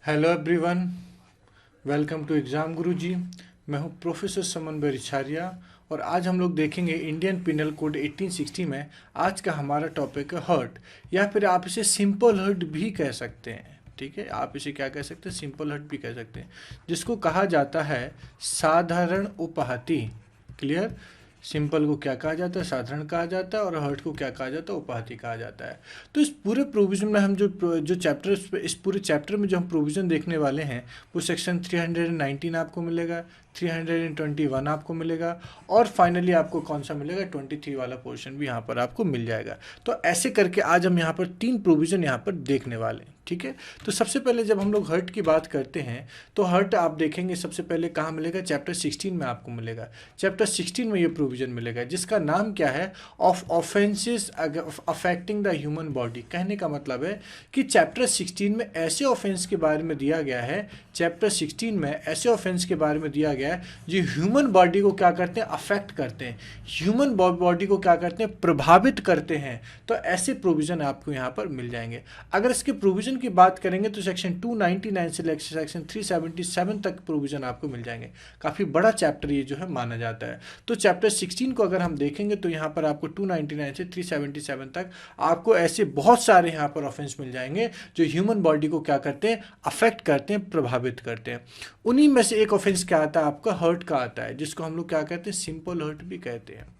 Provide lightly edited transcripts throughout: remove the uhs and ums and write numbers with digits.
Hello everyone, welcome to exam guruji. मैं हूं professor समन रिछारिया और आज हम लोग देखेंगे इंडियन पिनल कोड 1860 में। आज का हमारा टॉपिक है हर्ट, या फिर आप इसे सिंपल हर्ट भी कह सकते हैं। ठीक है, आप इसे क्या कह सकते हैं? सिंपल हर्ट भी कह सकते हैं, जिसको कहा जाता है साधारण उपहति। क्लियर? सिंपल को क्या कहा जाता है? साधारण कहा जाता है। और हर्ट को क्या कहा जाता है? उपहति कहा जाता है। तो इस पूरे प्रोविज़न में हम जो चैप्टर, इस पूरे चैप्टर में जो हम प्रोविज़न देखने वाले हैं वो सेक्शन 319 आपको मिलेगा, 321 आपको मिलेगा, और फाइनली आपको कौन सा मिलेगा? 23 वाला पोर्शन भी यहाँ पर आपको मिल जाएगा। तो ऐसे करके आज हम यहाँ पर 3 प्रोविज़न यहाँ पर देखने वाले हैं। ठीक है, तो सबसे पहले जब हम लोग हर्ट की बात करते हैं तो हर्ट आप देखेंगे सबसे पहले कहाँ मिलेगा? चैप्टर 16 में आपको मिलेगा। चैप्टर 16 में ये प्रोविज़न मिलेगा जिसका नाम क्या है? Of offences affecting the human body. कहने का मतलब है कि चैप्टर 16 में ऐसे ऑफेंस के बारे में दिया गया है, चैप्टर 16 में ऐसे ऑफेंस के बारे में दिया गया है जो ह्यूमन बॉडी को क्या करते हैं? अफेक्ट करते हैं, ह्यूमन बॉडी को क्या करते हैं? प्रभावित करते हैं। तो ऐसे प्रोविज़न आपको यहाँ पर मिल जाएंगे। अगर इसके प्रोविज़न की बात करेंगे तो सेक्शन 299 से लेकर सेक्शन 377 तक प्रोविज़न आपको मिल जाएंगे। काफ़ी बड़ा चैप्टर ये जो है माना जाता है। तो चैप्टर 16 को अगर हम देखेंगे तो यहाँ पर आपको 299 से 377 तक आपको ऐसे बहुत सारे यहाँ पर ऑफेंस मिल जाएंगे जो ह्यूमन बॉडी को क्या करते हैं? अफेक्ट करते हैं, प्रभावित करते हैं। उन्हीं में से एक ऑफेंस क्या आता है? आपका हर्ट का आता है, जिसको हम लोग क्या कहते हैं? सिंपल हर्ट भी कहते हैं।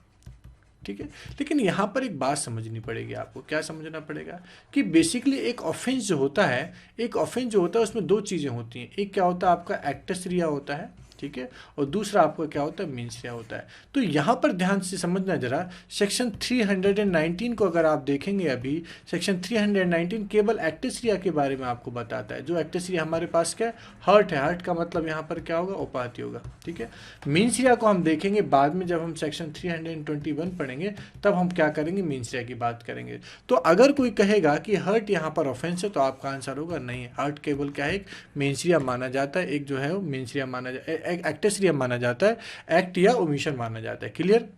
ठीक है, लेकिन यहाँ पर एक बात समझनी पड़ेगी आपको। क्या समझना पड़ेगा? कि बेसिकली एक ऑफेंस जो होता है, एक ऑफेंस जो होता है उसमें दो चीज़ें होती हैं। एक क्या होता है? आपका एक्टस रिया होता है, ठीक है, और दूसरा आपका क्या होता है? मीन्स रिया होता है। तो यहाँ पर ध्यान से समझना जरा, सेक्शन 319 को अगर आप देखेंगे, अभी सेक्शन 319 केवल एक्टस रिया के बारे में आपको बताता है। जो एक्टस रिया हमारे पास क्या है? हर्ट है। हर्ट का मतलब यहाँ पर क्या होगा? उपहति होगा। ठीक है, मीन्स रिया को हम देखेंगे बाद में, जब हम सेक्शन 321 पढ़ेंगे तब हम क्या करेंगे? मीन्स रिया की बात करेंगे। तो अगर कोई कहेगा कि हर्ट यहाँ पर ऑफेंस है तो आपका आंसर होगा नहीं, हर्ट केवल क्या है? एक मीन्स रिया माना जाता है, एक जो है वो मीन्स रिया माना एक्टस रिया माना जाता है, एक्ट या ओमिशन माना जाता है। क्लियर?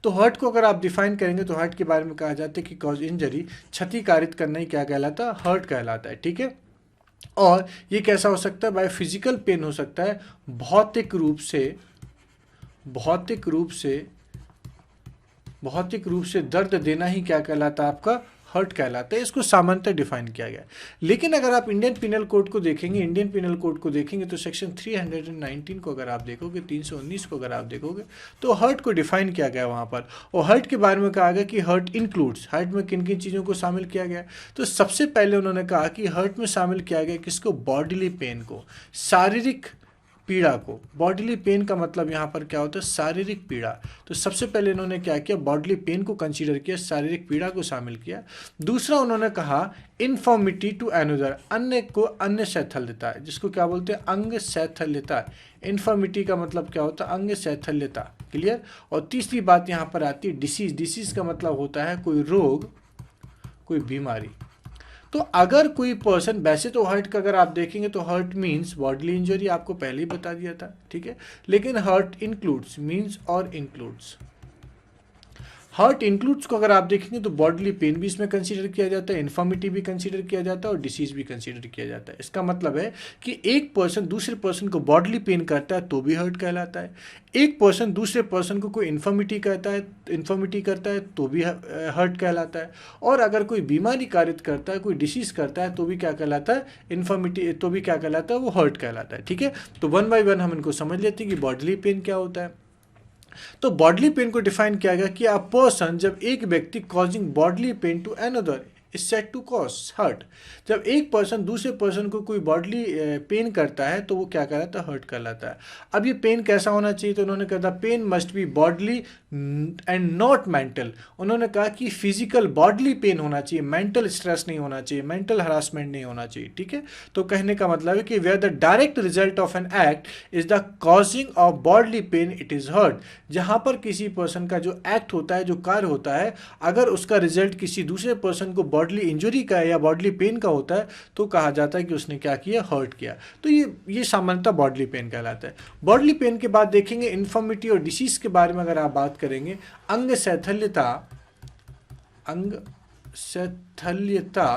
तो हर्ट को अगर आप डिफाइन करेंगे तो हर्ट के बारे में कहा जाता है कि कॉज इंजरी, क्षति कारित करना ही क्या कहलाता है? हर्ट कहलाता है। ठीक है, और ये कैसा हो सकता है? बाय फिजिकल पेन हो सकता है, भौतिक रूप से, भौतिक रूप से, भौतिक रूप से दर्द देना ही क्या कहलाता है? आपका हर्ट कहलाता है। इसको सामान्यतः डिफाइन किया गया है। लेकिन अगर आप इंडियन पिनल कोड को देखेंगे, इंडियन पिनल कोड को देखेंगे तो सेक्शन 319 को अगर आप देखोगे, 319 को अगर आप देखोगे तो हर्ट को डिफाइन किया गया वहाँ पर। और हर्ट के बारे में कहा गया कि हर्ट इंक्लूड्स, हर्ट में किन किन चीज़ों को शामिल किया गया? तो सबसे पहले उन्होंने कहा कि हर्ट में शामिल किया गया किसको? बॉडीली पेन को, शारीरिक पीड़ा को। बॉडीली पेन का मतलब यहाँ पर क्या होता है? शारीरिक पीड़ा। तो सबसे पहले इन्होंने क्या किया? बॉडीली पेन को कंसीडर किया, शारीरिक पीड़ा को शामिल किया। दूसरा उन्होंने कहा इन्फॉर्मिटी टू अनदर, अन्य को अन्य शैथल्यता है, जिसको क्या बोलते हैं? अंग शैथल्यता। इन्फॉर्मिटी का मतलब क्या होता है? अंग शैथल्यता। क्लियर? और तीसरी बात यहाँ पर आती है डिसीज। डिसीज का मतलब होता है कोई रोग, कोई बीमारी। तो अगर कोई पर्सन, वैसे तो हर्ट का अगर आप देखेंगे तो हर्ट मीन्स बॉडीली इंजरी, आपको पहले ही बता दिया था। ठीक है, लेकिन हर्ट इंक्लूड्स, मीन्स और इंक्लूड्स, हर्ट इंक्लूड्स को अगर आप देखेंगे तो बॉडीली पेन भी इसमें कंसीडर किया जाता है, इन्फॉर्मिटी भी कंसीडर किया जाता है, और डिसीज भी कंसीडर किया जाता है। इसका मतलब है कि एक पर्सन दूसरे पर्सन को बॉडीली पेन करता है तो भी हर्ट कहलाता है, एक पर्सन दूसरे पर्सन को कोई इन्फॉर्मिटी करता है, इन्फॉर्मिटी करता है तो भी हर्ट कहलाता है, और अगर कोई बीमारी कारित करता है, कोई डिसीज करता है तो भी क्या कहलाता है? इन्फॉर्मिटी, तो भी क्या कहलाता है? वो हर्ट कहलाता है। ठीक है, तो वन बाय वन हम इनको समझ लेते हैं कि बॉडीली पेन क्या होता है। तो बॉडली पेन को डिफाइन किया गया कि अ पर्सन, जब एक व्यक्ति causing bodily pain to another is said to cause hurt. जब एक पर्सन दूसरे पर्सन को कोई बॉडली पेन करता है तो वो क्या कहलाता है? हर्ट कहलाता है। अब ये पेन कैसा होना चाहिए? तो उन्होंने कहा था pain must be bodily and not mental. उन्होंने कहा कि फिजिकल बॉडली पेन होना चाहिए, मेंटल स्ट्रेस नहीं होना चाहिए, मेंटल हरासमेंट नहीं होना चाहिए। ठीक है, तो कहने का मतलब है कि where the direct result of an act is the causing of bodily pain it is hurt. जहां पर किसी पर्सन का जो एक्ट होता है, जो कार्य होता है, अगर उसका रिजल्ट किसी दूसरे पर्सन को बॉडली इंजरी का या बॉडली पेन का होता है तो कहा जाता है कि उसने क्या किया? हर्ट किया। तो ये सामान्यतः बॉडली पेन कहलाता है। बॉडली पेन के बाद देखेंगे इन्फॉर्मिटी और डिसीज के बारे में अगर आप बात करेंगे, अंग शैथल्यता, अंग शैथल्यता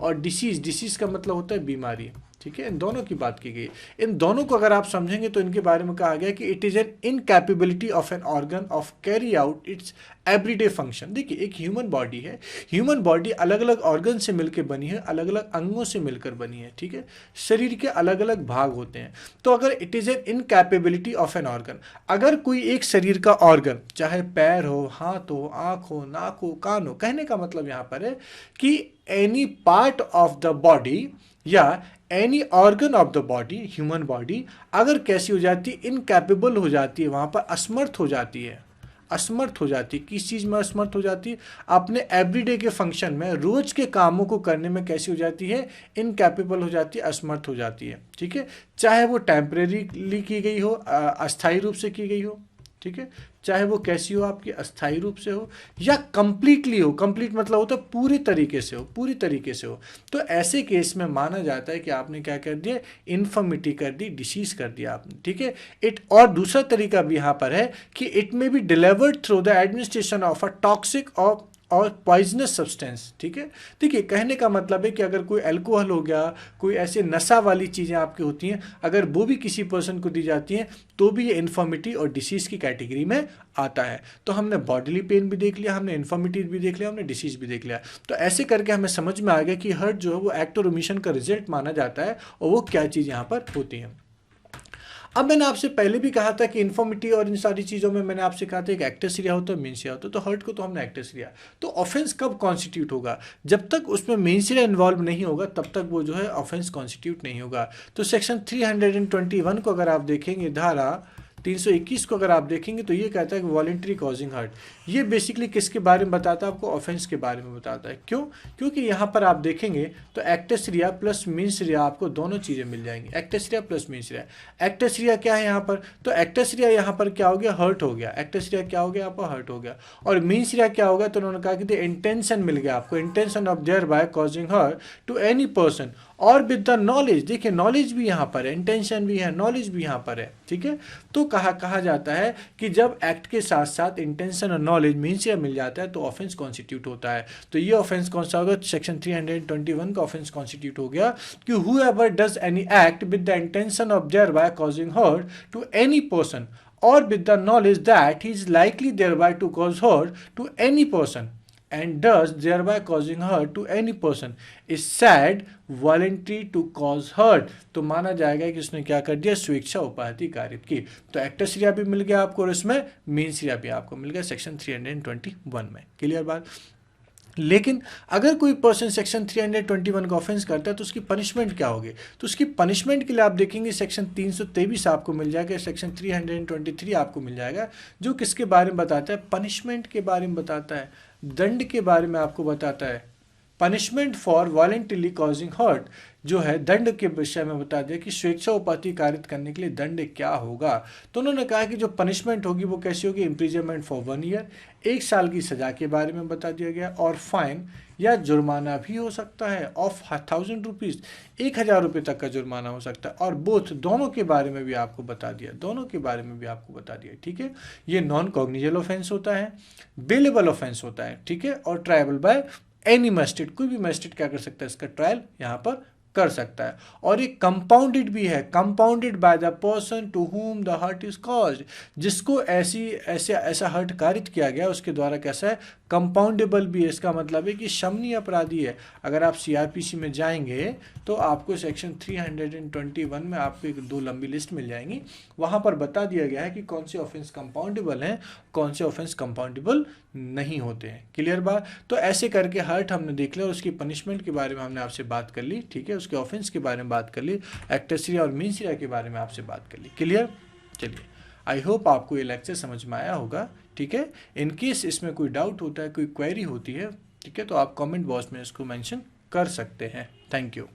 और डिसीज का मतलब होता है बीमारी, ठीक है। इन दोनों की बात की गई। इन दोनों को अगर आप समझेंगे तो इनके बारे में कहा गया कि it is an incapability of an organ of carry out it's everyday function. देखिए एक ह्यूमन बॉडी है, ह्यूमन बॉडी अलग अलग ऑर्गन से मिलकर बनी है, अलग अलग अंगों से मिलकर बनी है, ठीक है। शरीर के अलग अलग भाग होते हैं। तो अगर it is an incapability of an organ, अगर कोई एक शरीर का ऑर्गन, चाहे पैर हो, हाथ हो, आंख हो, नाक हो, कान हो, कहने का मतलब यहाँ पर है कि any part of the body या any organ of the body, human body अगर कैसी हो जाती है, इनकैपेबल हो जाती है, वहां पर असमर्थ हो जाती है, असमर्थ हो जाती है। किस चीज़ में असमर्थ हो जाती है? अपने एवरीडे के फंक्शन में, रोज के कामों को करने में कैसी हो जाती है? इनकैपेबल हो जाती है, असमर्थ हो जाती है, ठीक है। चाहे वो टेम्परेरीली की गई हो, अस्थायी रूप से की गई हो, ठीक है, चाहे वो कैसी हो आपकी, अस्थायी रूप से हो या कंप्लीटली हो। कंप्लीट मतलब होता है पूरी तरीके से हो, पूरी तरीके से हो। तो ऐसे केस में माना जाता है कि आपने क्या कर दिया, इन्फर्मिटी कर दी, डिसीज कर दिया आपने, ठीक है। इट और दूसरा तरीका भी यहाँ पर है कि it may be delivered through the administration of a toxic और पॉइजनस सब्सटेंस, ठीक है। देखिए कहने का मतलब है कि अगर कोई अल्कोहल हो गया, कोई ऐसे नशा वाली चीज़ें आपकी होती हैं, अगर वो भी किसी पर्सन को दी जाती हैं तो भी ये इन्फर्मिटी और डिसीज की कैटेगरी में आता है। तो हमने बॉडीली पेन भी देख लिया, हमने इन्फर्मिटी भी देख लिया, हमने डिसीज भी देख लिया। तो ऐसे करके हमें समझ में आ गया कि हर्ट जो है वो एक्ट और ओमिशन का रिजल्ट माना जाता है और वो क्या चीज़ यहाँ पर होती है। अब मैंने आपसे पहले भी कहा था कि इन्फॉर्मिटी और इन सारी चीज़ों में मैंने आपसे कहा था एक एक्टर सीरिया होता है, मेन सीरिया होता है। तो हर्ट को तो हमने एक्टर सीरिया। तो ऑफेंस कब कॉन्स्टिट्यूट होगा? जब तक उसमें मेन सीरिया इन्वॉल्व नहीं होगा तब तक वो जो है ऑफेंस कॉन्स्टिट्यूट नहीं होगा। तो सेक्शन 321 को अगर आप देखेंगे, धारा 321 को अगर आप देखेंगे तो ये कहता है कि वॉलेंट्री कॉजिंग हर्ट। ये बेसिकली किसके बारे में बताता है? आपको ऑफेंस के बारे में बताता है। क्यों? क्योंकि यहाँ पर आप देखेंगे तो एक्टस रिया प्लस मीन्स रिया आपको दोनों चीज़ें मिल जाएंगी, एक्टस रिया प्लस मीन्स रिया। एक्टस रिया क्या है यहाँ पर? तो एक्टस रिया यहाँ पर क्या हो गया? हर्ट हो गया। एक्टस रिया क्या हो गया? आपको हर्ट हो गया। और मीन्स रिया क्या होगा? तो उन्होंने कहा कि इंटेंशन मिल गया आपको, intention of thereby causing hurt to any person और विद द नॉलेज। देखिए नॉलेज भी यहाँ पर है, इंटेंशन भी है, नॉलेज भी यहाँ पर है, ठीक है। तो कहा जाता है कि जब एक्ट के साथ साथ इंटेंशन और नॉलेज मीन्स या मिल जाता है तो ऑफेंस कॉन्स्टिट्यूट होता है। तो ये ऑफेंस कौन सा होगा? सेक्शन 321 का ऑफेंस कॉन्स्टिट्यूट हो गया कि whoever does any act with the intention of thereby causing hurt to any person और with the knowledge that he is likely thereby to cause hurt to any person and does thereby causing hurt to any person is said voluntary to cause hurt। तो माना जाएगा कि उसने क्या कर दिया? स्वेच्छा उपाधि कारित की। तो एक्टस रिया भी मिल गया आपको और इसमें मीन्स रिया भी आपको मिल गया सेक्शन 321 में। क्लियर बात? लेकिन अगर कोई पर्सन सेक्शन 321 का ऑफेंस करता है तो उसकी पनिशमेंट क्या होगी? तो उसकी पनिशमेंट के लिए आप देखेंगे सेक्शन 323 आपको मिल जाएगा, सेक्शन 323 आपको मिल जाएगा, जो किसके बारे में बताता है? पनिशमेंट के बारे में बताता है, दंड के बारे में आपको बताता है। Punishment for voluntarily causing hurt जो है दंड के विषय में बता दिया कि स्वेच्छा उपाधि कारित करने के लिए दंड क्या होगा। तो उन्होंने कहा कि जो पनिशमेंट होगी वो कैसी होगी? इम्प्रिजनमेंट फॉर 1 ईयर, 1 साल की सजा के बारे में बता दिया गया, और फाइन या जुर्माना भी हो सकता है ऑफ 1000 रुपीज़, 1000 रुपये तक का जुर्माना हो सकता है। और बोथ दोनों के बारे में भी आपको बता दिया, दोनों के बारे में भी आपको बता दिया, ठीक है। ये नॉन कॉग्निजेबल ऑफेंस होता है, बेलेबल ऑफेंस होता है, ठीक है, और ट्रायबल बाय एनी मजिस्ट्रेट, कोई भी मजिस्ट्रेट क्या कर सकता है? इसका ट्रायल यहाँ पर कर सकता है। और ये कंपाउंडेड भी है, compounded by the person to whom the hurt is caused, जिसको ऐसा हर्ट कारित किया गया उसके द्वारा कैसा है? कंपाउंडेबल भी है। इसका मतलब है कि शमनी अपराधी है। अगर आप सीआरपीसी में जाएंगे तो आपको सेक्शन 321 में आपको एक 2 लंबी लिस्ट मिल जाएंगी, वहां पर बता दिया गया है कि कौन से ऑफेंस कंपाउंडेबल हैं, कौन से ऑफेंस कंपाउंडेबल नहीं होते हैं। क्लियर बात? तो ऐसे करके हर्ट हमने देख लिया और उसकी पनिशमेंट के बारे में हमने आपसे बात कर ली, ठीक है, उसके ऑफेंस के बारे में बात कर ली, एक्टसीरिया और मीनसीरिया के बारे में आपसे बात कर ली। क्लियर? चलिए, आई होप आपको ये लेक्चर समझ में आया होगा, ठीक है। इन केस इसमें कोई डाउट होता है, कोई क्वेरी होती है, ठीक है, तो आप कमेंट बॉक्स में इसको मेंशन कर सकते हैं। Thank you.